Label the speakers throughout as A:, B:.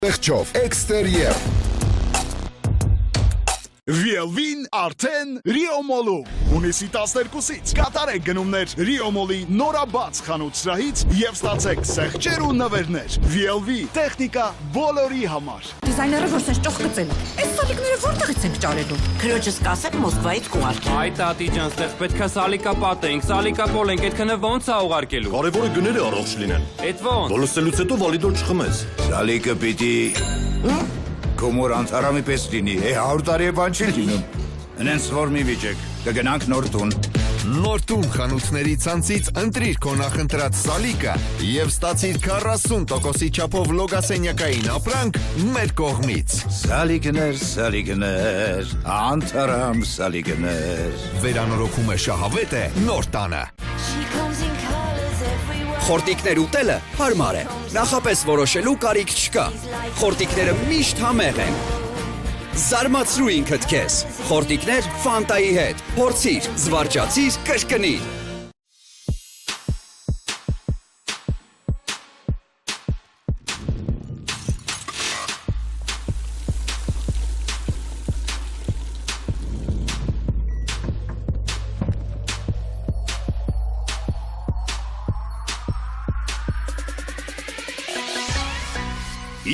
A: Եղջով, էքստերիեր
B: VLV-ն արդեն Ռիոմոլում Հունիսի 12-ից կատարեք գնումներ Ռիոմոլի նորաբաց խանութ սրահից եւ ստացեք սեղճեր ու նվերներ VLV տեխնիկա բոլորի համար
C: Դիզայները որ սենց ճոխ գծել Այս սալիկները որտեղից ենք ճարելու
D: Քրոջս կասեմ Մոսկվայից կուղարկել
E: Այ տատի ջան, ստեղ պետքա սալիկա պատենք, սալիկա պոլենք, այդ քնը ոնց է ուղարկելու։
F: Կարևորը գները առողջ լինեն։
E: Այդ ոնց։
F: Բոլորսելուց հետո վալիդոր չխմես։
G: Սալիկը պիտի Կոմոր անցարամի պես լինի, 100 տարի է բան չի լինում։ Հենց որ մի վիճեք, կգնանք նոր տուն։
A: Նոր տուն խանութների ցանցից ընտրիր քո նախընտրած սալիկը եւ ստացիր 40% չափով լոգասենյակային ապրանք մեր կողմից։
G: Սալիկներ, անցարամ սալիկներ։
A: Վերանորոգում է շահավետ է նոր տանը։
H: Խորտիկներ ուտելը հարմար է, նախապես որոշելու կարիք չկա, խորտիկները միշտ համեղ են, զարմացրու ինքդ քեզ, խորտիկներ Ֆանտայի հետ, փորձիր, զվարճացիր, կրկնիր։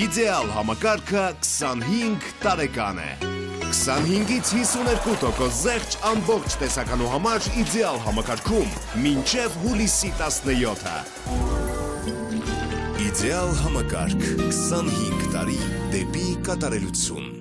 I: Իդեալ համակարգը 25 տարեկան է։ 25-ից 52% զեղչ ամբողջ տեսականու համար իդեալ համակարգում մինչև հուլիսի 17-ը։ Իդեալ համակարգ 25 տարի դեպի կատարելություն։